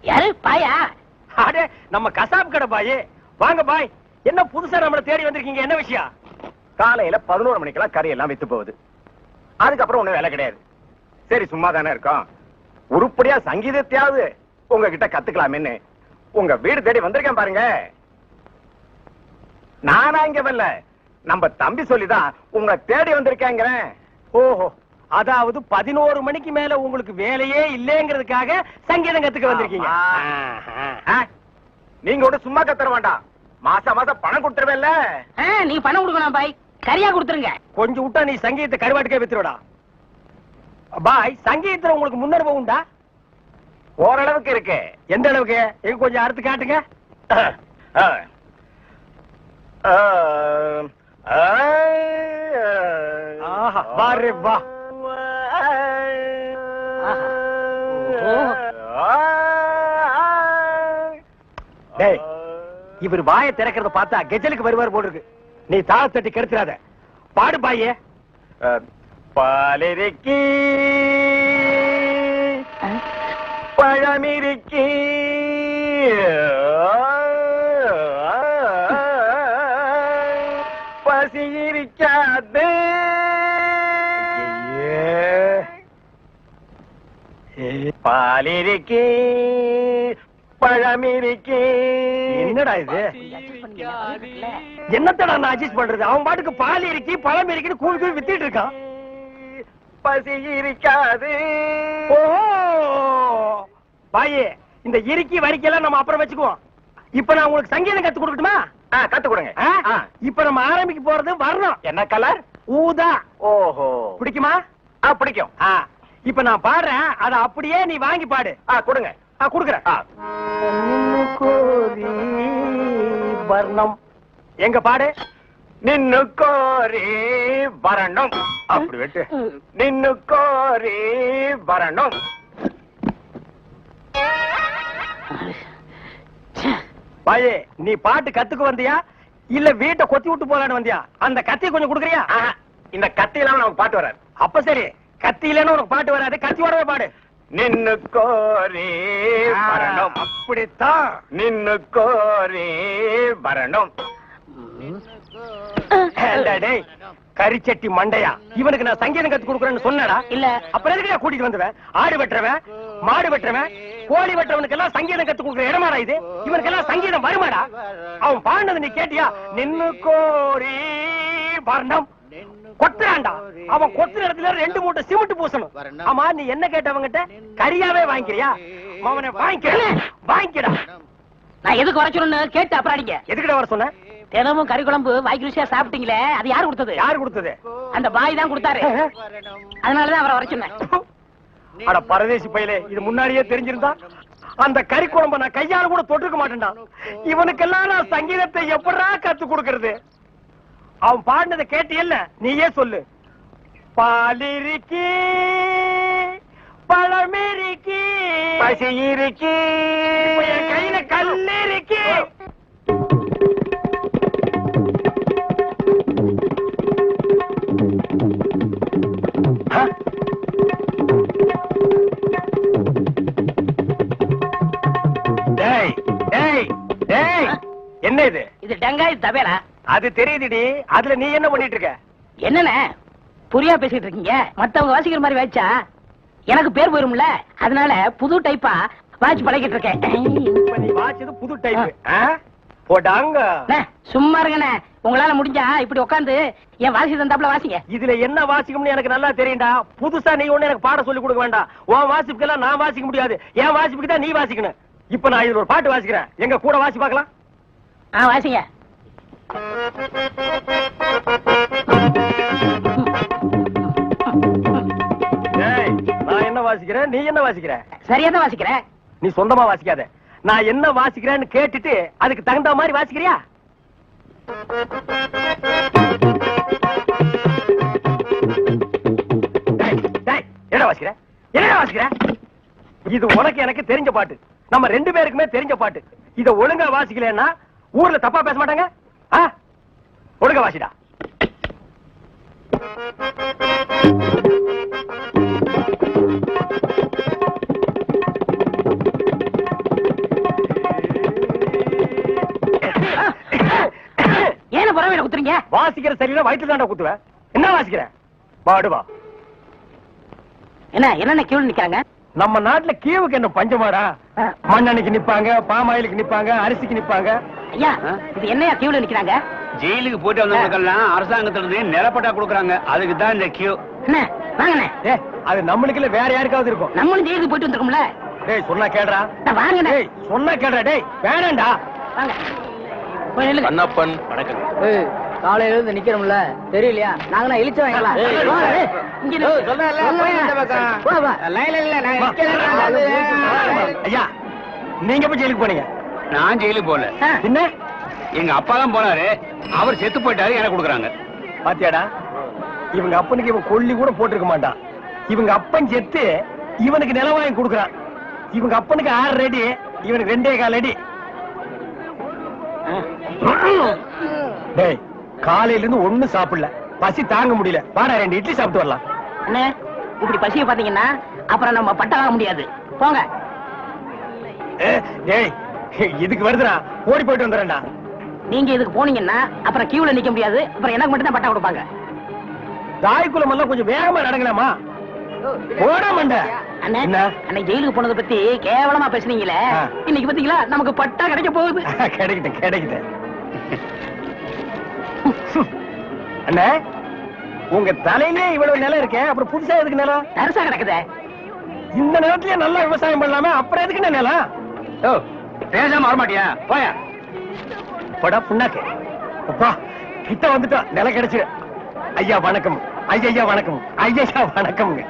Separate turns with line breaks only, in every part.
யாரு பாயா?
அடே நம்ம கசாப் கடை பாய். வாங்க பாய். என்ன புதுசா நம்மள தேடி வந்திருக்கீங்க? என்ன விஷயம்?
காலையில 11 மணிக்கெல்லாம் கறி எல்லாம் வித்து போகுது. அதுக்கப்புறம் ஒண்ணும் வேலை கிடையாது. சரி சும்மா தானே இருக்கோம், உருப்படியா சங்கீதத்தையாவது உங்ககிட்ட கத்துக்கலாமேன்னு உங்க வீடு தேடி வந்திருக்கேன் பாருங்க. நானா இங்க வரல, நம்ம தம்பி சொல்லிதான் உங்க தேடி வந்திருக்கேங்கிறேன்.
ஓஹோ, அதாவது 11 மணிக்கு மேல உங்களுக்கு வேலையே இல்லைங்கிறதுக்காக சங்கீதம் கத்துக்க வந்திருக்கீங்க.
நீங்க கூட சும்மா கத்துற வேண்டாம், மாசம் மாசம் பணம் கொடுத்துருவேல்ல.
நீ பணம் கொடுக்கணும் பாய், கரியா கொடுத்துருங்க.
கொஞ்சம் விட்டா நீ சங்கீதத்தை கருவாட்டுக்கே வித்துருடா. பாய், சங்கீதத்துல உங்களுக்கு முன்னனுபவம் உண்டா?
ஓரளவுக்கு இருக்கு.
எந்த அளவுக்கு? எங்க கொஞ்சம் அறுத்து காட்டுங்க. ஆஹா, பாரு வா. டேய், இவர் வாயை திறக்கிறத பார்த்தா கெஜலுக்கு வருவார் போல இருக்கு. நீ தாளத்தட்டி கெடுத்துறாத. பாடு பாயே.
பாலிருக்கி பழமிருக்கி பசி இருக்காது. பாலிருக்கி பழமிருக்கி.
என்னடா இது? என்னத்தடா நான் அட்ஜஸ்ட் பண்றது? அவன் பாட்டுக்கு பால் இருக்கி பழம் இருக்குன்னு கூழ் கூழ் வித்திட்டு இருக்கான்.
பசி இருக்காது.
ஓஹோ பாயே, இந்த இறுக்கி வரிக்கெல்லாம் நம்ம அப்புறம் வச்சுக்குவோம். இப்ப நான் உங்களுக்கு சங்கீதம் கத்து கொடுக்கட்டுமா?
கத்து கொடுங்க.
இப்ப நம்ம ஆரம்பிக்க போறது வரணும்.
என்ன கலர்?
ஊதா.
ஓஹோ,
பிடிக்குமா?
பிடிக்கும்.
இப்ப நான் பாடுறேன், அத அப்படியே நீ வாங்கி பாடு.
கொடுங்க.
குடுக்குறேன். வர்ணம் எங்க பாடு.
நின்னு கோரி வரணும். அப்படி வெட்டு. நின்னு கோரி வரணும்.
பாயே, நீ பாட்டு கத்துக்கு வந்தியா இல்ல வீட்டை கொத்தி விட்டு போலான்னு வந்தியா? அந்த கத்தியை கொஞ்சம் குடுக்குறியா?
இந்த கத்தி இல்லாம நமக்கு பாட்டு வராது.
அப்ப சரி, கத்தி இல்லன்னு உனக்கு பாட்டு வராது, கத்தியோடவே பாடு.
நின்னு கோரி வரணும்.
அப்படித்தான்.
நின்னு கோரி வரணும்.
டேய் கரிச்சட்டி மண்டையா, இவனுக்கு நான் சங்கீதம் கத்து கொடுக்குறேன்னு சொன்னடா?
இல்ல.
அப்புறம் எதுக்கு கூட்டிட்டு வந்துவேன்? ஆடு வெட்டுறவன், மாடு வெட்டுறவன், கோழி வெட்டுறவனுக்கு எல்லாம் சங்கீதம் கத்து கொடுக்குற இடமாடா இது? இவனுக்கு எல்லாம் சங்கீதம் வருமாடா? அவன் பாடினது நீ கேட்டியா? நின்னு கோரி வர்ணம். கொத்துறான்டா. அவன் கொத்துற இடத்துல 2 மூட்டை சிமெண்ட் பூசணும். ஆமா, நீ என்ன கேட்டவங்கிட்ட? கரியாவே வாங்கிக்கிறியா? அவனை வாங்கிக்கடா.
நான் எதுக்கு வர சொல்லணும்னு கேட்டு அப்புறம் அடிங்க.
எதுக்கிட்ட வர சொன்ன?
தினமும் கறி குழம்பு வாய்க்கு ருசியா சாப்பிட்டீங்களே, அது யாரு கொடுத்தது?
யாரு கொடுத்தது?
அந்த பாய் தான் கொடுத்தாரு. அதனாலதான் அவரை வர சொன்னேன்.
அட பரதேசி பையலே, இது முன்னாடியே தெரிஞ்சிருந்தா அந்த கறி குழம்ப நான் கையால கூட தொட்டுக்க மாட்டேன்டா. இவனுக்கெல்லாம் நான் சங்கீதத்தை எப்படா கத்து கொடுக்கறது? அவன் பாடினதை கேட்டியல்ல, நீயே சொல்லு. பாலிருக்கி பழமிருக்கி
பசி இருக்கி
என் கையில கல்லு இருக்கு. டேய் டேய் டேய், என்ன இது?
இது டங்காய் தபேலா.
அது தெரியுதுடி, அதுல நீ என்ன பண்ணிட்டு இருக்க?
என்னண்ணே புரியா பேசிட்டு இருக்கீங்க? மத்தவங்க வாசிக்கிற மாதிரி வாய்ச்சா எனக்கு பேர் போயிரும்ல, அதனால புது டைப்பா வாட்ச் பழகிட்டு இருக்கேன்.
இப்ப நீ வாட்சது புது டைப். போடாங்க.
சும்மா இருங்கண்ணே, உங்களால முடிஞ்சா இப்படி உட்காந்து என் வாசி தந்தாப்புல வாசிங்க.
இதுல என்ன வாசிக்கும்னு எனக்கு நல்லா தெரியும்டா. புதுசா நீ ஒண்ணு எனக்கு பாட சொல்லி கொடுக்க வேண்டாம். உன் வாசிப்புக்கெல்லாம் நான் வாசிக்க முடியாது, என் வாசிப்புக்கு தான் நீ வாசிக்கணும். இப்ப நான் இதுல ஒரு பாட்டு வாசிக்கிறேன், எங்க கூட வாசி பார்க்கலாம்.
வாசிங்க.
நான் என்ன வாசிக்கிறேன், நீ என்ன வாசிக்கிற?
சரியா தான் வாசிக்கிறேன்.
நீ சொந்தமா வாசிக்காத, நான் என்ன வாசிக்கிறேன்னு கேட்டுட்டு அதுக்கு தகுந்த மாதிரி வாசிக்கிறியா? என்ன வாசிக்கிற? என்ன வாசிக்கிற? இது உனக்கு எனக்கு தெரிஞ்ச பாட்டு, நம்ம 2 பேருக்குமே தெரிஞ்ச பாட்டு. இத ஒழுங்கா வாசிக்கலன்னா ஊர்ல தப்பா பேச மாட்டாங்க. ஒழுங்கா வாசிடா.
ஏன பரவாயில்ல குத்துறீங்க?
வாசிக்கிற சரியில்லை வயிற்று தாண்டா குத்துவேன். என்ன வாசிக்கிற? வாடுவா.
என்ன கியூல நிக்கிறாங்க?
நம்ம நாட்டுல கீவுக்கு என்ன பஞ்சமாடா? மண்ணெண்ணைக்கு நிப்பாங்க, பாமாயிலுக்கு நிப்பாங்க, அரிசிக்கு நிப்பாங்க.
ஐயா, இது என்னையா கியூல நிக்கிறாங்க?
ஜெயிலுக்கு போயிட்டு வந்தவங்களுக்கெல்லாம் அரசாங்கத்துல இருந்து நிலப்பட்டா கொடுக்குறாங்க. அதுக்கு தான் இந்த கியூ.
என்ன வாங்கண்ணே.
அது நம்மளுக்கு இல்ல வேற யாருக்காவது இருக்கும்.
நம்மளும் ஜெயிலுக்கு போயிட்டு வந்திருக்கோம்ல.
டேய் சொன்னா கேடுறா.
வாங்கண்ணே.
டேய் சொன்னா கேடுறா. டேய் வேணாம்டா.
வாங்க. போய் நில்லுங்க.
கண்ணப்பன் வணக்கம்.
காலையில இருந்து நிக்கிறோம்ல, தெரியலையா? நாங்க இழிச்சு வாங்கலாம்.
ஐயா நீங்க போய் ஜெயிலுக்கு போனீங்க?
நான் ஜெயிலுக்கு போல.
என்ன?
எங்க அப்பா தான் போனாரு. அவர் செத்து போயிட்டாரு, எனக்கு கொடுக்குறாங்க.
பாத்தியாடா, இவங்க அப்பனுக்கு இவன் கொல்லி கூட போட்டிருக்க மாட்டான். இவங்க அப்பன் செத்து இவனுக்கு நிலம் வாங்கி கொடுக்குறான். இவங்க அப்பனுக்கு 6 அடி, இவனுக்கு 2.25 அடி. டேய் காலையில இருந்து ஒண்ணும் சாப்பிடல, பசி தாங்க முடியல. வாடா 2 இட்லி சாப்பிட்டு வரலாம்.
அண்ணே, இப்படி பசிய பாத்தீங்கன்னா அப்புறம் நம்ம பட்ட வாங்க முடியாது. போங்க.
டேய் இதுக்கு வருதுடா, ஓடி போயிட்டு வந்துடுறேன்டா.
நீங்க இதுக்கு போனீங்கன்னா அப்புறம் கியூல நிக்க முடியாது. அப்புறம் எனக்கு மட்டும் தான் பட்டா கொடுப்பாங்க.
தாய்க்குளம் எல்லாம் கொஞ்சம் வேகமா நடங்கலாமா? ஓட மாட்ட.
அண்ணே,
என்ன?
அன்னைக்கு ஜெயிலுக்கு போனதை பத்தி கேவலமா பேசுனீங்களே, இன்னைக்கு பாத்தீங்களா நமக்கு பட்டா கிடைக்க போகுது.
கிடைக்கிட்ட. அண்ணே, உங்க தலையிலே இவ்வளவு நிலம் இருக்கே, அப்புறம் புதுசா எதுக்கு நிலம்?
தரிசா கிடக்குதே.
இந்த நிலத்திலேயே நல்லா விவசாயம் பண்ணலாமே, அப்புறம் எதுக்கு நிலம்?
ஓ பேசாம வரமாட்டியா? போயா.
படா புண்ணாக்கு. அப்பா கிட்ட வந்துட்டா, நிலம் கிடைச்சு. ஐயா வணக்கம். ஐயா வணக்கம். ஐயா வணக்கம்ங்க.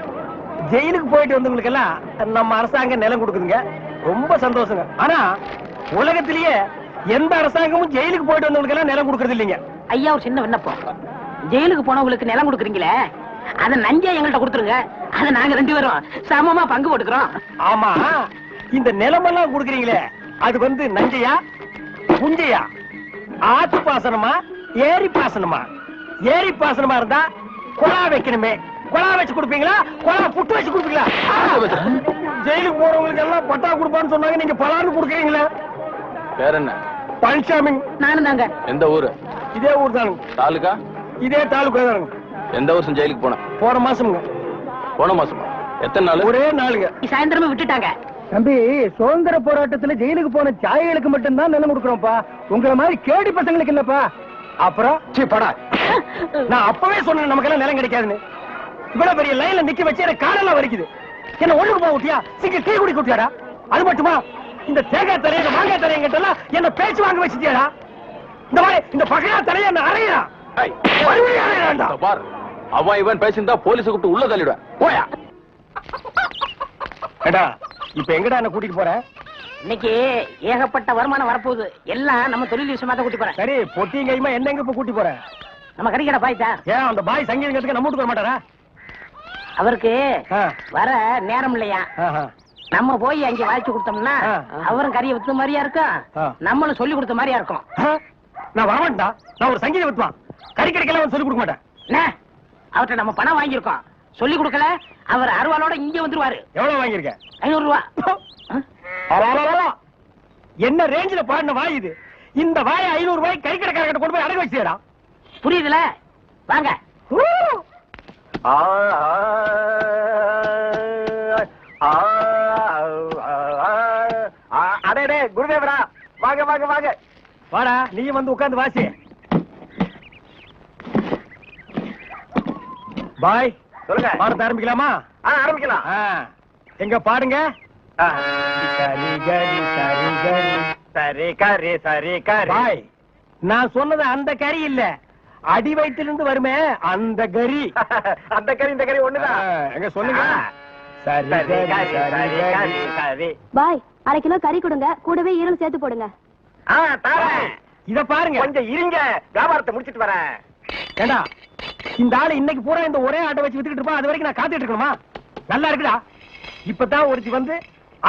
ஜெயிலுக்கு போயிட்டு வந்தவங்களுக்கு எல்லாம் நம்ம அரசாங்கம் நிலம் கொடுக்குதுங்க, ரொம்ப சந்தோஷங்க. ஆனா உலகத்திலேயே எந்த அரசாங்கமும் ஜெயிலுக்கு போயிட்டு வந்தவங்களுக்கு எல்லாம் நிலம் கொடுக்கறது இல்லைங்க.
ஐயா ஒரு சின்ன விண்ணப்பம். ஜெயிலுக்கு போனவங்களுக்கு நிலம் கொடுக்குறீங்களே, அத நஞ்சா எங்கள்கிட்ட கொடுத்துருங்க. அத நாங்க 2 பேரும் சமமா பங்கு போட்டுக்கிறோம்.
ஆமா, இந்த நிலமெல்லாம் கொடுக்குறீங்களே, அது வந்து நஞ்சையா புஞ்சையா? ஆத்து பாசனமா ஏரி பாசனமா? ஏரி பாசனமா இருந்தா குழா வைக்கணுமே, குழா வச்சு கொடுப்பீங்களா, குழா புட்டு வச்சு கொடுப்பீங்களா? ஜெயிலுக்கு போறவங்களுக்கு எல்லாம் பட்டா கொடுப்பான்னு சொன்னாங்க, நீங்க பலான்னு கொடுக்குறீங்களா?
வேற என்ன?
பழனிசாமி.
நானும் தாங்க.
எந்த ஊரு?
இதே ஊர் தானுங்க.
தாலுகா?
இதே தாலுகா தானுங்க.
எந்த வருஷம் ஜெயிலுக்கு போன?
போன மாசம்ங்க.
போன மாசமா? எத்தனை நாள்?
ஒரே நாளுங்க.
சாயந்தரமே விட்டுட்டாங்க.
தம்பி, சுதந்திர போராட்டத்துல ஜெயிலுக்கு போன சாயலுக்கு மட்டும்தான் நிலம் கொடுக்குறோம்ப்பா, உங்களை மாதிரி கேடி பசங்களுக்கு இல்லப்பா. அப்புறம் படா, நான் அப்பவே சொன்னேன் நமக்கெல்லாம் நிலம் கிடைக்காதுன்னு. இவ்வளவு பெரிய லைன்ல நிக்க வச்சு எனக்கு காலெல்லாம் வலிக்குது. என்ன ஒண்ணுக்கு போக விட்டியா? சிங்க டீ குடிக்க விட்டியாடா? அது மட்டுமா, இந்த தேங்காய் தரைய, இந்த மாங்காய் தரைய கிட்ட என்ன பேச்சு வாங்க வச்சுட்டியாடா? இந்த மாதிரி இந்த பகையா தரைய என்ன அறையா?
அவன் இவன் பேசியிருந்தா போலீஸ் கூப்பிட்டு உள்ள தள்ளிடுவேன். போயா.
ஏடா இப்ப எங்கடா என்ன கூட்டிட்டு போற?
இன்னைக்கு ஏகப்பட்ட வருமானம் வரப்போகுது. எல்லாம் நம்ம தொழில் விஷயமா தான் கூட்டி போறேன்.
சரி, பொட்டியும் கைமா என்ன எங்க இப்ப கூட்டி போற?
நம்ம கறிக்கடை பாய்த்தா.
ஏன் அந்த பாய் சங்கீதத்துக்கு நம்ம வீட்டுக்கு வர மாட்டாரா?
அவருக்கு வர நேரம் இல்லையா? நம்ம போய் அங்க வாய்ச்சி கொடுத்தோம்னா அவரும் கறியை வித்த மாதிரியா இருக்கும், நம்மளும் சொல்லி கொடுத்த மாதிரியா இருக்கும்.
நான் வரமாட்டா, நான் ஒரு சங்கீத வித்துவான், கறி கடைக்கெல்லாம் சொல்லி கொடுக்க மாட்டேன்.
அவர்கிட்ட நம்ம பணம் வாங்கியிருக்கோம், சொல்லி கொடுக்கல அவர் அருவாளோட இங்க வந்துருவாரு.
எவ்வளவு வாங்கியிருக்க?
500 ரூபா.
என்ன ரேஞ்சில பாடின வாய் இது? இந்த வாய 500 ரூபாய் கறி கடைக்காரர்கிட்ட கொண்டு போய் அடகு வச்சிடா.
புரியுதுல? வாங்க.
அடே குருதேவரா, வாங்க வாங்க வாங்க.
வாடா, நீயும் வந்து உட்கார்ந்து வாசி. பாய்
சொல்லுங்க.
பாடத்தை ஆரம்பிக்கலாமா?
ஆரம்பிக்கலாம்.
எங்க பாடுங்க.
சரி கரி சரி கரி.
பாய், நான் சொன்னது அந்த கறி இல்ல, அடி வயிற்றிலிருந்து வருமே அந்த கறி.
அந்த கறி இந்த கறி ஒண்ணுதான்.
எங்க சொல்லுங்க. சரி
சரி கரி.
பாய், 1/2 கிலோ கறி கொடுங்க, கூடவே ஈரல் சேர்த்து போடுங்க.
இத பாருங்க.
கொஞ்சம் இருங்க, வியாபாரத்தை முடிச்சிட்டு வரேன்.
ஏண்டா, இந்த ஆளு இன்னைக்கு பூரா இந்த ஒரே ஆட்டை வச்சு வித்துக்கிட்டு இருப்பான், அது வரைக்கும் நான் காத்துட்டு இருக்கணுமா? நல்லா இருக்குடா. இப்பதான் ஒருத்தி வந்து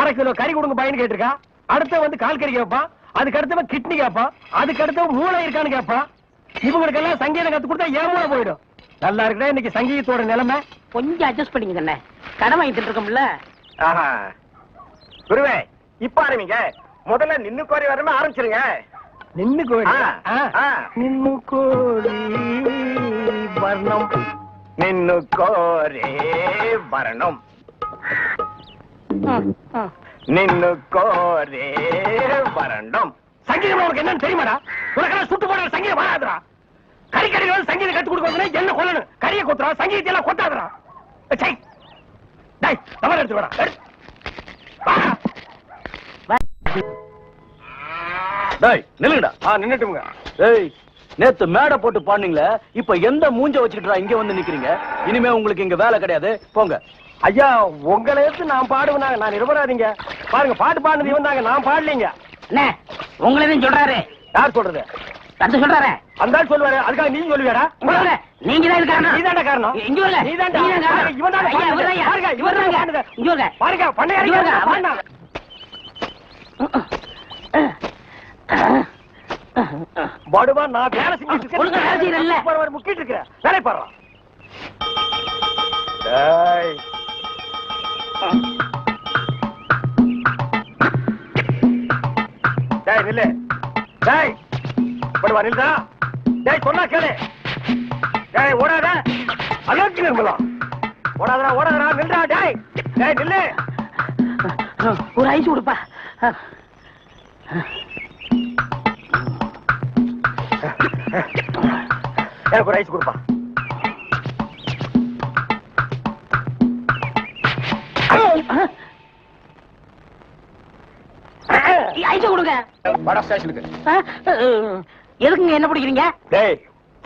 1/2 கிலோ கறி கொடுங்க பையன் கேட்டிருக்கா. அடுத்த வந்து கால் கறி கேட்பான், அதுக்கு அடுத்தவன் கிட்னி கேட்பான், அதுக்கு அடுத்தவன் மூளை இருக்கான்னு கேட்பான். இவங்களுக்கெல்லாம் சங்கீதம் கத்து கொடுத்தா ஏன் மூளை போயிடும். நல்லா இருக்குடா இன்னைக்கு சங்கீதத்தோட நிலைமை.
கொஞ்சம் அட்ஜஸ்ட் பண்ணிக்கண்ணே, கடன் வாங்கிட்டு இருக்கோம்ல.
ஆஹா. குருவே இப்ப ஆரம்பிங்க. முதல்ல நின்னு கோரி வரமே ஆரம்பிச்சிருங்க.
நின்னு கோரி
நின்னு கோரி வர்ணம், நின்னு கோரி வர்ணம், நின்னு கோரி வர்ணம்.
சங்கீதம் உனக்கு என்னன்னு தெரியுமாடா? உனக்கெல்லாம் சுட்டு போடுற சங்கீதம் வராதுடா. கறிக்கடைகள் சங்கீதம் கத்து கொடுக்க என்ன கொல்லணும்? கறியை கொத்துறா, சங்கீதத்தை எல்லாம் கொட்டாதுடா. தவறு எடுத்து வேடா.
நில்லுங்கடா.
நின்னுட்டுங்க.
ஏய், நேத்து மேடை போட்டு பாடுனீங்களே, இப்ப எந்த மூஞ்ச வச்சுக்கிட்டா இங்க வந்து நிக்கிறீங்க? இனிமே உங்களுக்கு இங்க வேலை கிடையாது, போங்க.
ஐயா உங்களை எடுத்து நான் பாடுவேனாங்க, நான் நிரபராதீங்க. பாருங்க பாட்டு பாடுனது இவன் தாங்க, நான் பாடலீங்க.
அண்ணே உங்களதான் சொல்றாரு.
யார் சொல்றது?
தந்து சொல்றாரு.
அந்த ஆள் சொல்லுவாரு, அதுக்காக நீ சொல்லுவியாடா?
நீங்க தான் காரணம்.
நீதான்டா காரணம்.
இங்க வரல.
நீதான்டா.
நீங்க தான் காரணம்.
இவன் தான்
ஐயா, இவர்தான் ஐயா.
பாருங்க, இவர்தான் பாடுனது.
இங்க வரல.
பாருங்க பண்ணையாரி
இங்க வரல.
பாடுனா. படுவா நான் வேலை செஞ்சுட்டு
ஒழுங்கா வேலை செய்யறல்ல.
இருக்கேன். முக்கிட்டு இருக்கிறேன். வேலை பாடுறா. டேய். டேய் நில்லு. டேய். படுவா நில்லுடா. டேய் சொன்னா கேளு. டேய் ஓடாத. அலர்ஜி நிர்மலா. ஓடாதடா ஓடாதடா நில்லுடா டேய். டேய் நில்லு.
ஒரு ஐஸ் கொடுப்பா.
எனக்கு ஒரு ஐஸ் கொடுப்பா.
ஐஸ் கொடுங்க.
வட ஸ்டேஷனுக்கு.
எதுக்குங்க என்ன பிடிக்கிறீங்க?
டேய்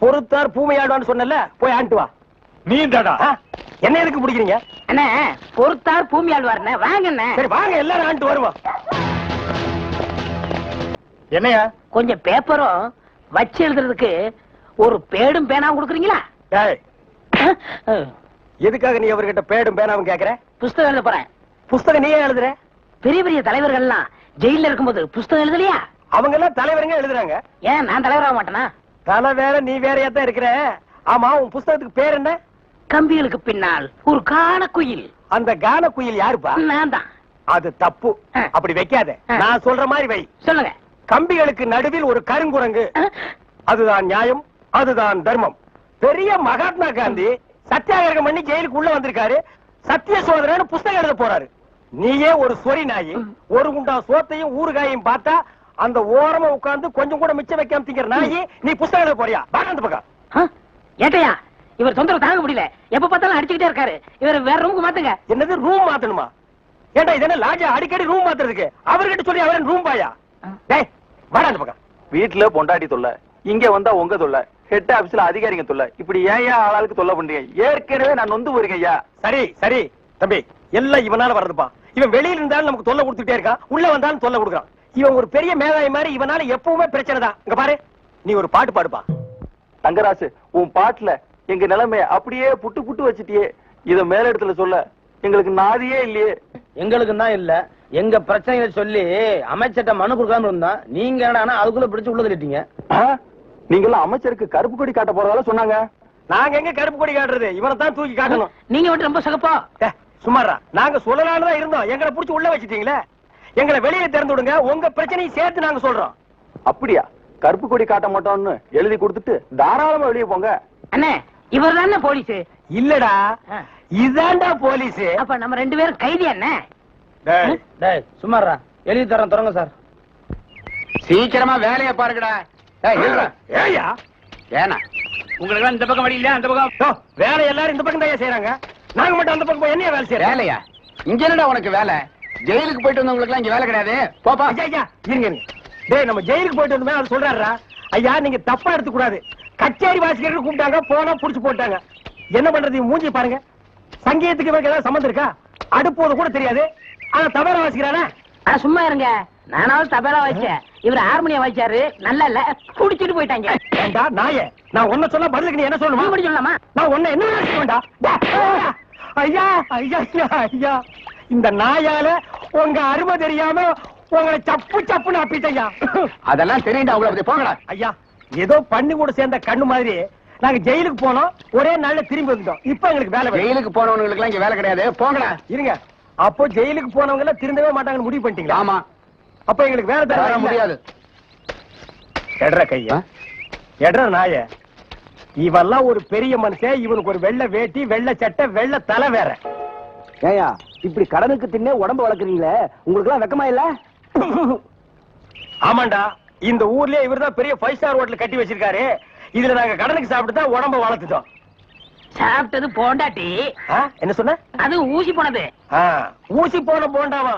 பொறுத்தார் பூமையாடுவான்னு சொன்னல, போய் ஆண்டு வா.
நீ தாடா.
என்ன எதுக்கு பிடிக்கிறீங்க?
அண்ணே பொறுத்தார் பூமி ஆழ்வார்ண்ணே, வாங்க அண்ணே.
சரி வாங்க எல்லாரும் ஆண்டு வருவோம். என்னையா?
கொஞ்சம் பேப்பரும் வச்சு எழுதுறதுக்கு ஒரு பேடும் பேனாவும் கொடுக்குறீங்களா?
டேய் எதுக்காக நீ அவர்கிட்ட பேடும் பேனாவும் கேக்குற?
புஸ்தகம் எழுத போறேன்.
புஸ்தகம் நீயே எழுதுற?
பெரிய பெரிய தலைவர்கள்லாம் ஜெயில இருக்கும்போது புஸ்தகம் எழுதலையா?
அவங்க எல்லாம் தலைவருங்க எழுதுறாங்க.
ஏன் நான் தலைவராக மாட்டேனா?
தலை வேற நீ வேறையா தான் இருக்கிற. ஆமா உன் புஸ்தகத்துக்கு பேர் என்ன?
கம்பிகளுக்கு பின்னால் ஒரு காண குயில்.
அந்த கான குயில் யாருப்பா?
நான் தான்.
அது தப்பு. அப்படி வைக்காத. நான் சொல்ற மாதிரி வை.
சொல்லுங்க.
கம்பிகளுக்கு நடுவில் ஒரு கருங்குரங்கு. அதுதான் நியாயம், அதுதான் தர்மம். பெரிய மகாத்மா காந்தி சத்தியாகிரகம் பண்ணி ஜெயிலுக்கு உள்ள வந்திருக்காரு. சத்திய சோதனைன்னு புஸ்தகம் எழுத போறாரு. நீயே ஒரு சொரி நாயி, ஒரு குண்டா சோத்தையும் ஊறுகாயையும் பார்த்தா அந்த ஓரமா உட்கார்ந்து கொஞ்சம் கூட மிச்சம் வைக்காம திங்கிற நாயி, நீ புஸ்தகம் எழுத போறியா? வாங்க அந்த பக்கம்.
ஏட்டையா இவர் தொந்தரவு தாங்க முடியல, எப்ப பார்த்தாலும் அடிச்சுக்கிட்டே இருக்காரு. இவர் வேற ரூமுக்கு மாத்துங்க.
என்னது ரூம் மாத்தணுமா? ஏண்டா இது என்ன லாட்ஜா அடிக்கடி ரூம் மாத்துறதுக்கு? அவர்கிட்ட சொல்லி அவரன் ரூம் பாயா? டேய் வாடா அந்த பக்கம்.
வீட்டுல பொண்டாட்டி தொல்லை, இங்க வந்தா உங்க தொல்லை, ஹெட் ஆபீஸ்ல அதிகாரிங்க தொல்லை, இப்படி ஏன் ஆளாளுக்கு தொல்லை பண்றீங்க? ஏற்கனவே நான் நொந்து போயிருக்கேன் ஐயா.
சரி சரி தம்பி, எல்லாம் இவனால வர்றதுப்பா. இவன் வெளியில இருந்தாலும் நமக்கு தொல்லை கொடுத்துட்டே இருக்கான், உள்ள வந்தாலும் தொல்லை கொடுக்குறான். இவன் ஒரு பெரிய மேதாவி மாதிரி, இவனால எப்பவுமே பிரச்சனை தான். இங்க பாரு, நீ ஒரு பாட்டு பாடுப்பா.
தங்கராசு, உன் பாட்டுல எங்க நிலைமைய அப்படியே புட்டு புட்டு வச்சிட்டியே. இத மேல இடத்துல சொல்ல எங்களுக்கு நாதியே இல்லையே.
எங்களுக்கு தான் இல்ல, எங்க பிரச்சனைகளை சொல்லி அமைச்சர்ட்ட மனு கொடுக்காம இருந்தா நீங்க என்னன்னா அதுக்குள்ள பிடிச்சு உள்ள தள்ளிட்டீங்க.
நீங்க எல்லாம் அமைச்சருக்கு கருப்பு கொடி காட்ட போறதால சொன்னாங்க.
நாங்க எங்க கருப்பு கொடி காட்டுறது? இவனை தான் தூக்கி காட்டணும்.
நீங்க மட்டும் ரொம்ப சகப்பா.
சுமாரா நாங்க சொல்லலாம்னு தான் இருந்தோம், எங்களை புடிச்சு உள்ள வச்சிட்டீங்களே. எங்களை வெளியில திறந்து விடுங்க, உங்க பிரச்சனையும் சேர்த்து நாங்க சொல்றோம்.
அப்படியா? கருப்பு கொடி காட்ட மாட்டோம்னு எழுதி கொடுத்துட்டு தாராளமா வெளியே போங்க.
அண்ணே இவர் தானே போலீஸ்?
இல்லடா இதாண்டா போலீஸ்.
அப்ப நம்ம ரெண்டு பேரும் கைதி அண்ணே.
டேய் சும்மாறா, எழுதி தரேன் தொடங்க சார்.
சீக்கிரமா வேலையை பாருங்கடா.
ஏயா
ஏனா உங்களுக்கு இந்த பக்கம் வழி இல்லையா? அந்த பக்கம்
வேலை எல்லாரும் இந்த பக்கம் தான் செய்யறாங்க, நாங்க மட்டும் அந்த பக்கம் போய் என்ன வேலை செய்யறோம்?
வேலையா? இங்க என்னடா உனக்கு வேலை? ஜெயிலுக்கு போயிட்டு வந்தவங்களுக்கு எல்லாம் இங்க வேலை கிடையாது. போப்பா.
ஐயா இருங்க. டேய் நம்ம ஜெயிலுக்கு போயிட்டு வந்தோமே அது சொல்றாரா? ஐயா நீங்க தப்பா எடுத்துக்க கூடாது. கச்சேரி வாசிக்கிறதுக்கு கூப்பிட்டாங்க, போனா புடிச்சு போட்டாங்க. என்ன பண்றது? மூஞ்சி பாருங்க. சங்கீதத்துக்கு இவருக்கு ஏதாவது சம்பந்தம் இருக்கா? அடுப்போது கூட தெரியாது, ஆனா தபேலா வாசிக்கிறானா?
ஆனா சும்மா இருங்க, நானாவது தபேலா வாசிச்சேன், இவர் ஹார்மோனியம் வாசிச்சாரு. நல்லா இல்ல, குடிச்சிட்டு போயிட்டாங்க.
ஏண்டா நாயே, நான் ஒன்ன சொல்ல பதிலுக்கு நீ என்ன சொல்லணுமா?
நீ சொல்லலாமா?
நான் ஒன்ன என்ன வேண்டா? ஐயா ஐயா ஐயா, இந்த நாயால உங்க அருமை தெரியாம உங்களை சப்பு சப்புன்னு அப்பிட்டையா.
அதெல்லாம் தெரியும்டா உங்களுக்கு. போங்கடா.
ஐயா ஏதோ பண்ணி கூட சேர்ந்த கண்ணு மாதிரி நாங்க ஜெயிலுக்கு போனோம், ஒரே நாள்ல திரும்பி வந்துட்டோம். இப்ப எங்களுக்கு வேலை கிடையாது.
ஜெயிலுக்கு போனவங்களுக்கு எல்லாம் இங்க வேலை கிடையாது, போங்கடா.
இருங்க, அப்போ ஜெயிலுக்கு போனவங்க எல்லாம் திருந்தவே மாட்டாங்கன்னு முடிவு பண்ணிட்டீங்களா?
ஆமா.
அப்ப எங்களுக்கு வேலை தர
முடியாது.
எட்ற கையா, எட்ற நாய. இவெல்லாம் ஒரு பெரிய மனுஷன், இவனுக்கு ஒரு வெள்ளை வேட்டி, வெள்ளை சட்டை, வெள்ளை தலை வேற.
ஏயா இப்படி கடனுக்கு தின்னே உடம்பு வளர்க்குறீங்களே, உங்களுக்கு எல்லாம் வெக்கமா இல்ல?
ஆமாண்டா, இந்த ஊர்லயே இவர்தான் பெரிய 5 ஸ்டார் ஹோட்டல் கட்டி வச்சிருக்காரு. இதுல நாங்க கடனுக்கு சாப்பிட்டு தான் உடம்ப வளர்த்துட்டோம்.
சாப்பிட்டது போண்டாட்டி.
என்ன சொன்ன?
அது ஊசி போனது.
ஊசி போன போண்டாவா?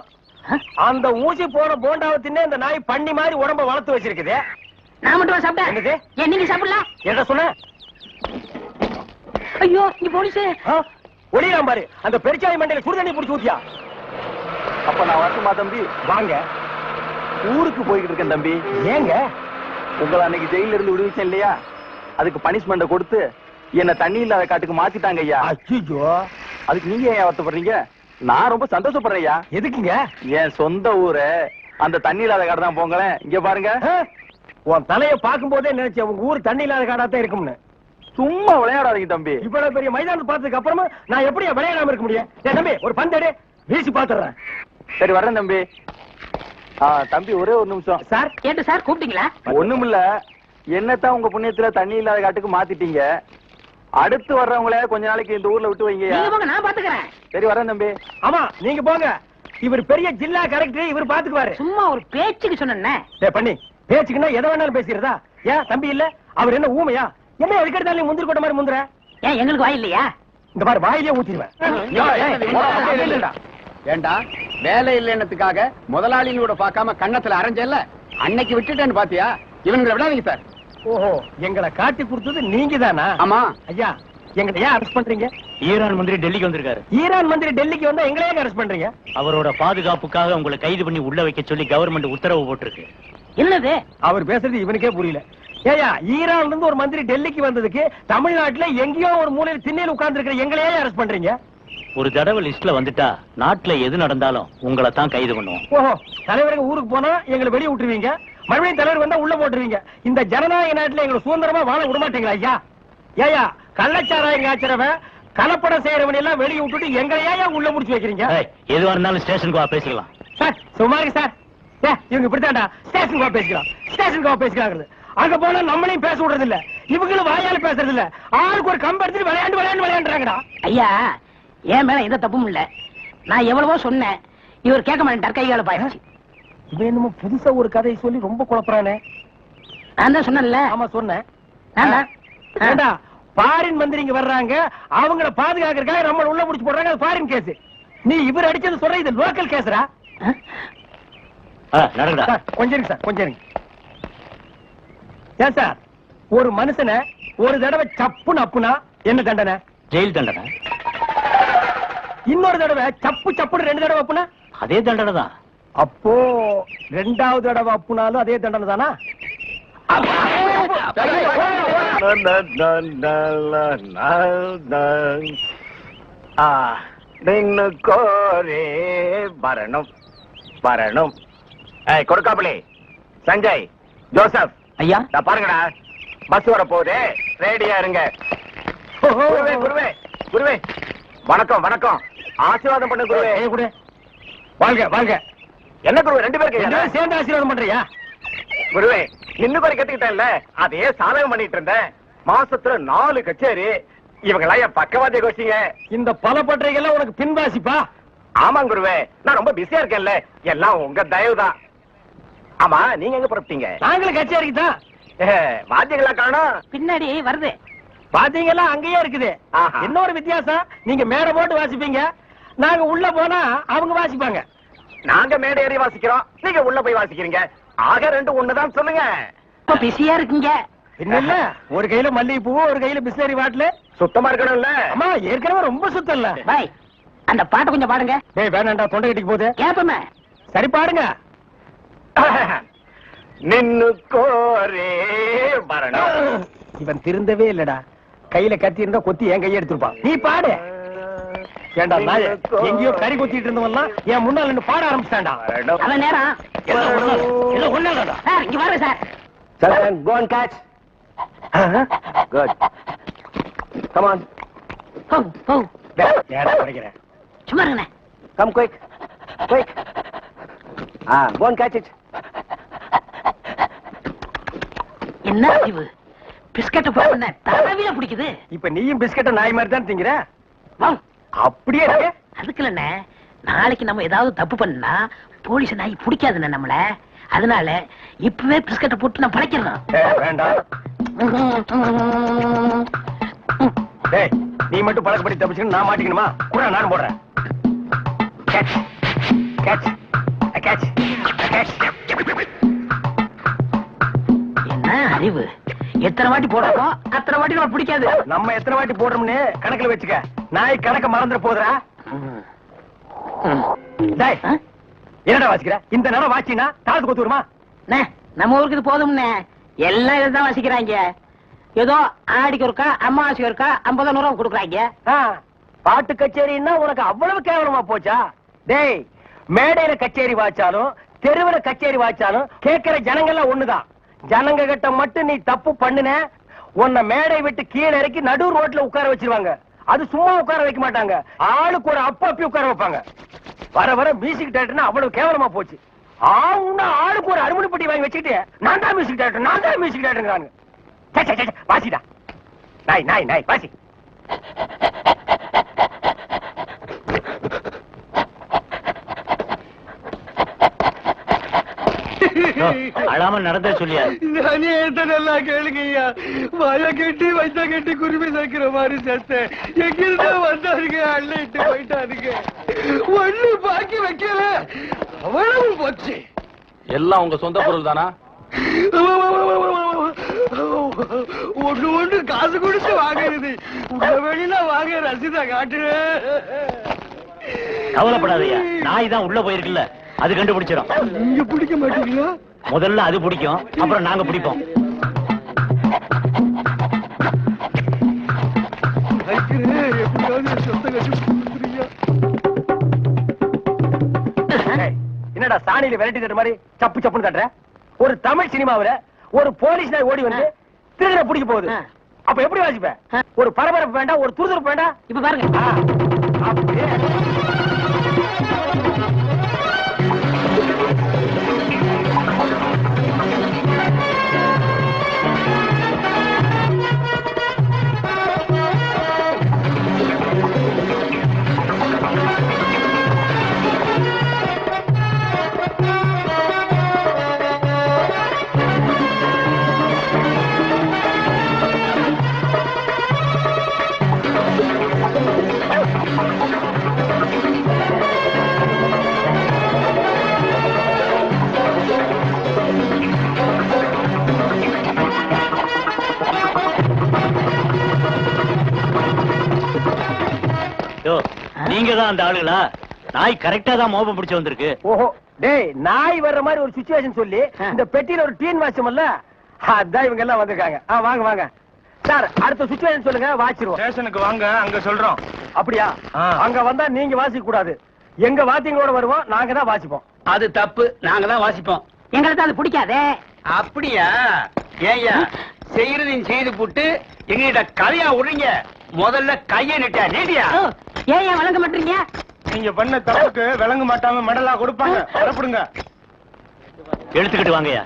அந்த ஊசி போன போண்டாவை தின்னே இந்த நாய் பண்ணி மாதிரி உடம்ப வளர்த்து வச்சிருக்குது.
நான் மட்டும் சாப்பிட்டேன்.
என்னது?
ஏன் நீங்க சாப்பிடலாம்?
என்ன சொன்ன?
ஐயோ, இங்க போலீஸ்.
ஒளியாம் பாரு, அந்த பெருச்சாய் மண்டையில சுடுதண்ணி புடிச்சு ஊத்தியா.
அப்ப நான் வரட்டுமா தம்பி?
வாங்க.
ஊருக்கு போய்கிட்டு இருக்கேன் தம்பி.
ஏங்க?
உங்களை அன்னைக்கு ஜெயில இருந்து விடுவிச்சேன் இல்லையா, அதுக்கு பனிஷ்மெண்ட் கொடுத்து என்ன தண்ணி இல்லாத காட்டுக்கு மாத்திட்டாங்க ஐயா.
அச்சோ,
அதுக்கு நீங்க ஏன் வருத்தப்படுறீங்க? நான் ரொம்ப சந்தோஷப்படுறேன் ஐயா.
எதுக்குங்க?
என் சொந்த ஊரு அந்த தண்ணி இல்லாத காடு தான். போங்களேன், இங்க பாருங்க.
உன் தலைய பாக்கும் போதே நினைச்சேன் உங்க ஊர் தண்ணி இல்லாத காடாத்தான் இருக்கும்னு.
சும்மா விளையாடாதீங்க தம்பி.
இவ்வளவு பெரிய மைதானம் பார்த்ததுக்கு அப்புறமா நான் எப்படி விளையாடாம இருக்க முடியும்? தம்பி, ஒரு பந்தடு வீசி பாத்துறேன்.
சரி வர்றேன் தம்பி. தம்பி ஒரே ஒரு நிமிஷம்.
சார், கேட்டு சார் கூப்பிட்டீங்களா?
ஒண்ணுமில்ல, என்னத்தான் உங்க புண்ணியத்துல தண்ணி இல்லாத காட்டுக்கு மாத்திட்டீங்க. அடுத்து வர்றவங்கள கொஞ்ச நாளைக்கு இந்த ஊர்ல விட்டு வைங்க.
நீங்க போங்க, நான் பாத்துக்கிறேன்.
சரி வரேன் தம்பி.
ஆமா, நீங்க போங்க. இவர் பெரிய ஜில்லா கலெக்டர், இவர் பாத்துக்குவாரு.
சும்மா ஒரு பேச்சுக்கு சொன்னேன்.
பண்ணி பேச்சுக்குன்னா எதை வேணாலும் பேசிக்கிறதா? ஏன் தம்பி இல்ல? அவர் என்ன ஊமையா? என்ன எதுக்கெடுத்தாலும் முந்திரி கொட்ட மாதிரி முந்துற?
ஏன் எங்களுக்கு வாய் இல்லையா?
இந்த மாதிரி வாயிலே ஊத்திடுவேன்.
ஏண்டா வேலை இல்லைன்னதுக்காக முதலாளிகளோட பார்க்காம கண்ணத்துல அரைஞ்சல்ல, அன்னைக்கு விட்டுட்டேன்னு பாத்தியா? இவங்களை விடாதீங்க சார்.
ஓஹோ, எங்களை காட்டி கொடுத்தது நீங்க தானா?
ஆமா
ஐயா, எங்களை ஏன் அரெஸ்ட் பண்றீங்க?
ஈரான் மந்திரி டெல்லிக்கு வந்திருக்காரு.
ஈரான் மந்திரி டெல்லிக்கு வந்தா எங்களை ஏன் அரெஸ்ட் பண்றீங்க?
அவரோட பாதுகாப்புக்காக உங்களை கைது பண்ணி உள்ள வைக்க சொல்லி கவர்மெண்ட் உத்தரவு போட்டிருக்கு.
என்னது?
அவர் பேசுறது இவனுக்கே புரியல. ஏயா, ஈரான்ல இருந்து ஒரு மந்திரி டெல்லிக்கு வந்ததுக்கு தமிழ்நாட்டுல எங்கேயோ ஒரு மூலையில் திண்ணையில் உட்கார்ந்து இருக்கிற எங்களையே அரெஸ்ட் பண்றீங்க?
ஒரு தடவை லிஸ்ட்ல வந்துட்டா நாட்டுல எது நடந்தாலும் உங்களை தான் கைது பண்ணுவோம்.
ஓஹோ, தலைவருக்கு ஊருக்கு போனா எங்களை வெளியே விட்டுருவீங்க, மறுபடியும் தலைவர் வந்தா உள்ள போட்டுருவீங்க. இந்த ஜனநாயக நாட்டுல எங்களை சுதந்திரமா வாழ விட மாட்டீங்களா ஐயா? ஏயா, கள்ளச்சாராயம் காய்ச்சறவன், கலப்படம் செய்யறவன் எல்லாம் வெளியே விட்டுட்டு எங்களையா உள்ள முடிச்சு வைக்கிறீங்க?
எதுவா இருந்தாலும் ஸ்டேஷனுக்கு வா, பேசிக்கலாம்.
சார் சும்மா இருக்கு சார். இவங்க இப்படித்தான்டா ஸ்டேஷனுக்கு வா பேசிக்கலாம், ஸ்டேஷனுக்கு வா பேசிக்கலாம். அங்க போனா நம்மளையும் பேச விடுறது இல்ல, இவங்களும் வாயால பேசுறது இல்ல. ஆளுக்கு ஒரு கம்பு எடுத்துட்டு விளையாண்டுறாங்கடா.
ஐயா, என் மேல எந்த தப்பும் இல்ல. நான் எவ்வளவோ சொன்னேன், இவர் கேட்க மாட்டேன். கைகால பாயிடுச்சு.
இவன் என்னமோ புதுசா ஒரு கதையை சொல்லி ரொம்ப குழப்பறானே.
நான் தான் சொன்னேன்ல.
ஆமா சொன்னேன்.
ஏண்டா,
ஃபாரின் மந்திரிங்க வர்றாங்க, அவங்கள பாதுகாக்கிறதுக்காக நம்ம உள்ள முடிச்சு போடுறாங்க. அது ஃபாரின் கேஸ். நீ இவர் அடிச்சது சொல்ற, இது லோக்கல் கேஸ்ரா.
நடக்குதா?
கொஞ்சம் இருக்கு சார், கொஞ்சம் இருக்கு. ஏன் சார், ஒரு மனுஷனை ஒரு தடவை சப்புன்னு அப்புனா என்ன தண்டனை?
ஜெயில் தண்டனை.
இன்னொரு தடவை சப்பு சப்புன்னு 2 தடவை அப்புனா
அதே தண்டனை தான்.
அப்போ 2வது தடவை அப்புனாலும் அதே தண்டனை தானா?
கோரே வரணும் வரணும். கொடுக்காப்புளி, சஞ்சய், ஜோசப்,
ஐயா
பாருங்கடா, பஸ் வர போகுது, ரெடியா இருங்க. குருவே குருவே குருவே, வணக்கம் வணக்கம், ஆசீர்வாதம் பண்ணு குருவே.
வாழ்க வாழ்க.
என்ன குருவே 2 பேருக்கு
சேர்ந்து ஆசீர்வாதம் பண்றியா?
குருவே, இன்னும் குறை கத்துக்கிட்டேன்ல, அதையே சாதகம் பண்ணிட்டு இருந்தேன். மாசத்துல 4 கச்சேரி. இவங்கெல்லாம் என் பக்கவாதிய கோஷிங்க.
இந்த பல பற்றைகள்லாம் உனக்கு பின்வாசிப்பா?
ஆமாங்க குருவே, நான் ரொம்ப பிஸியா இருக்கேன்ல, எல்லாம் உங்க தயவுதான். ஆமா, நீங்க எங்க புறப்பட்டீங்க?
நாங்களும் கச்சேரிக்கு தான்.
வாத்தியங்களா காணோம்?
பின்னாடி வருது.
வாத்தியங்கள்லாம் அங்கேயே இருக்குது. இன்னொரு வித்தியாசம், நீங்க மேடை போட்டு வாசிப்பீங்க, நாங்க உள்ள போனா அவங்க வாசிப்பாங்க.
நாங்க மேடை ஏறி வாசிக்கிறோம், நீங்க உள்ள போய் வாசிக்கிறீங்க. ஆக 2 ஒண்ணுதான் சொல்லுங்க.
இப்ப பிஸியா இருக்கீங்க.
இல்ல, ஒரு கையில மல்லிகைப்பூ, ஒரு கையில பிஸ்லரி பாட்டில்.
சுத்தமா இருக்கணும்ல?
அம்மா, ஏற்கனவே ரொம்ப சுத்தம் இல்ல.
பாய், அந்த பாட்டை கொஞ்சம் பாடுங்க.
டேய் வேணாண்டா, தொண்டை கட்டிக்கு போகுது.
கேப்பமே.
சரி பாடுங்க.
நின்னு கோரே வரணும்.
இவன் திருந்தவே இல்லடா. கையில கத்தி இருந்தா கொத்தி என் கையை எடுத்துருப்பான். நீ பாடு. ஏண்டா நாயே, எங்கேயோ கறி கொத்திட்டு இருந்தவன்லாம் என் முன்னால நின்னு பாட ஆரம்பிச்சான்டா.
அவன் நேரம்
எல்லாம் ஒண்ணாடா.
சார், இங்க வாங்க sir.
Go and catch.
Good come on
போ போ
ஏடா குறைக்கிறேன்.
சும்மா இருங்கண்ணே.
Come quick quick go and catch it.
என்ன அறிவு பிஸ்கட் போன தடவில பிடிக்குது.
இப்ப நீயும் பிஸ்கட்ட நாய் மாதிரி தான் திங்கிற.
வா
அப்படியே இருக்கு.
அதுக்கு இல்லண்ணே, நாளைக்கு நம்ம ஏதாவது தப்பு பண்ணா போலீஸ் நாய் பிடிக்காதுண்ணே நம்மள. அதனால இப்பவே பிஸ்கட்டை போட்டு நான் படைக்கிறேன்.
வேண்டாம். டேய் நீ மட்டும் பழக்கப்படி தப்பிச்சுன்னு நான் மாட்டிக்கணுமா? கூட நான் போடுறேன். Catch catch catch catch.
என்ன அறிவு, எத்தனை வாட்டி போடுறோம் அத்தனை வாட்டி நம்ம பிடிக்காது.
நம்ம எத்தனை வாட்டி போடுறோம்னு கணக்குல வச்சுக்க. நாய் கணக்க மறந்துட போதுடா. டேய் என்னடா வாசிக்கிற? இந்த நேரம் வாச்சினா காது கொத்து வருமா?
நம்ம ஊருக்கு இது போதும்னே, எல்லாம் இதுதான் வாசிக்கிறாங்க. ஏதோ ஆடிக்கு ஒருக்கா அம்மாவாசைக்கு ஒருக்கா 50 ரூபா கொடுக்குறாங்க.
பாட்டு கச்சேரின்னா உனக்கு அவ்வளவு கேவலமா போச்சா? டேய் மேடையில கச்சேரி வாச்சாலும் தெருவுல கச்சேரி வாச்சாலும் கேட்கிற ஜனங்கள்லாம் ஒண்ணுதான். ஜனங்க கிட்ட மட்டும் நீ தப்பு பண்ணுன, உன்னை மேடை விட்டு கீழே இறக்கி நடு ரோட்ல உட்கார வச்சிருவாங்க. அது சும்மா உட்கார வைக்க மாட்டாங்க, ஆளுக்கு ஒரு அப்பி உட்கார வைப்பாங்க. வர வர மியூசிக் டைரக்டர்னா அவ்வளவு கேவலமா போச்சு. ஆளுக்கு ஒரு அருமணி பெட்டி வாங்கி வச்சுக்கிட்டு நான் தான் மியூசிக் டைரக்டர் நான் தான் மியூசிக் டைரக்டர். வாசிடா நாய் நாய் நாய் வாசி.
அழாம நடந்த சொல்லியா?
நல்லா கேளுங்கய்யா. வாய கட்டி வைத்த கட்டி குருவி சேர்க்கிற மாதிரி சேர்த்தேன். எங்கிருந்தா வந்தாருங்க, அள்ளிட்டு போயிட்டாருங்க. ஒண்ணு பாக்கி வைக்கல, அவ்வளவு போச்சு.
எல்லாம் உங்க சொந்த பொருள் தானா?
ஒண்ணு காசு கொடுத்து வாங்குறது. உங்க வெளியில வாங்க ரசீதா காட்டு.
கவலைப்படாதயா, நாய் தான் உள்ள போயிருக்குல்ல, அது கண்டுபிடிச்சிடும்.
நீங்க பிடிக்க மாட்டீங்களா?
முதல்ல அது பிடிக்கும், அப்புறம் நாங்க பிடிப்போம்.
என்னடா சாணியில விரட்டி தட்ட மாதிரி சப்பு சப்புன்னு தட்டுற? ஒரு தமிழ் சினிமாவில ஒரு போலீஸ் நாய் ஓடி வந்து திருடனை பிடிக்க போகுது. அப்ப எப்படி வாசிப்ப? ஒரு பரபரப்பு வேண்டாம், ஒரு துருதுருப்பு வேண்டாம்.
இப்ப பாருங்க.
அப்படியே
நீங்க தான் அந்த ஆளுங்களா? நாய் கரெக்டா தான் மோப்பம் பிடிச்சு வந்திருக்கு.
ஓஹோ, டேய் நாய் வர்ற மாதிரி ஒரு சிச்சுவேஷன் சொல்லி இந்த பெட்டியில ஒரு டீன் வாட்சமல்ல, அதான் இவங்க எல்லாம் வந்திருக்காங்க. வாங்க வாங்க சார், அடுத்த சிச்சுவேஷன் சொல்லுங்க, வாச்சிருவோம்.
ஸ்டேஷனுக்கு வாங்க, அங்க சொல்றோம்.
அப்படியா? அங்க வந்தா நீங்க வாசிக்க கூடாது, எங்க வாத்தியங்களோட வருவோம், நாங்க தான் வாசிப்போம்.
அது தப்பு, நாங்க தான் வாசிப்போம்.
எங்களுக்கு அது பிடிக்காதே.
அப்படியா? ஏய்யா, செய்யறதையும் செய்து போட்டு எங்கிட்ட கதையா விடுறீங்க. முதல்ல கைய நீட்டியா?
ஏன் வழங்க மாட்டீங்க?
நீங்க பண்ண தப்புக்கு விளங்க மாட்டாம மெடலா கொடுப்பாங்க. வரப்படுங்க.
எடுத்துக்கிட்டு வாங்கயா.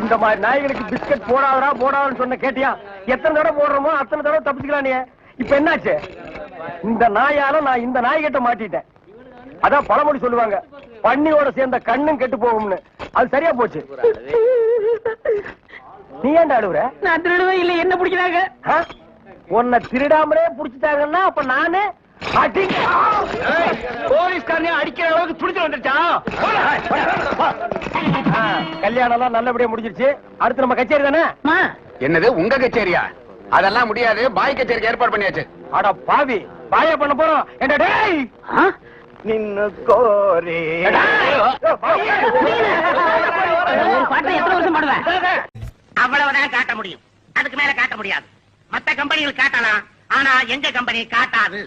இந்த மாதிரி நாய்களுக்கு பிஸ்கட் போடாதடா போடாதுன்னு சொன்ன கேட்டியா? எத்தனை தடவை போடுறோமோ அத்தனை தடவை தப்பிச்சுக்கலாம். நீ இப்ப என்னாச்சு? இந்த நாயால நான் இந்த நாய் கிட்ட மாட்டிட்டேன். அதான் பழமொழி சொல்லுவாங்க, பன்னியோட சேர்ந்த கண்ணும் கெட்டு போகும்னு. அது சரியா போச்சு. நீ ஏன்டா அழுவுற?
நான் திருடுவே இல்ல, என்ன பிடிக்கிறாங்க?
உன்னை திருடாமலே புடிச்சிட்டாங்கன்னா அப்ப நானு
போலீஸ்காரனே அடிக்கிற அளவுக்கு துடிச்சு வந்துருச்சா?
கல்யாணம் எல்லாம் நல்லபடியா முடிஞ்சிருச்சு. அடுத்து நம்ம கச்சேரி தானே?
என்னது உங்க கச்சேரியா? அதெல்லாம் முடியாது, பாய் கச்சேரிக்கு ஏற்பாடு பண்ணியாச்சு.
அட பாவி, பாயா பண்ண போறோம். என்ன டேய் நின்னு கோரி
ஒரு பாட்டை எத்தனை வருஷம் பாடுவேன்?
அவ்வளவுதான் காட்ட முடியும், அதுக்கு மேல காட்ட முடியாது. மத்த கம்பெனிகள் காட்டலாம், ஆனா எங்க கம்பெனி காட்டாது.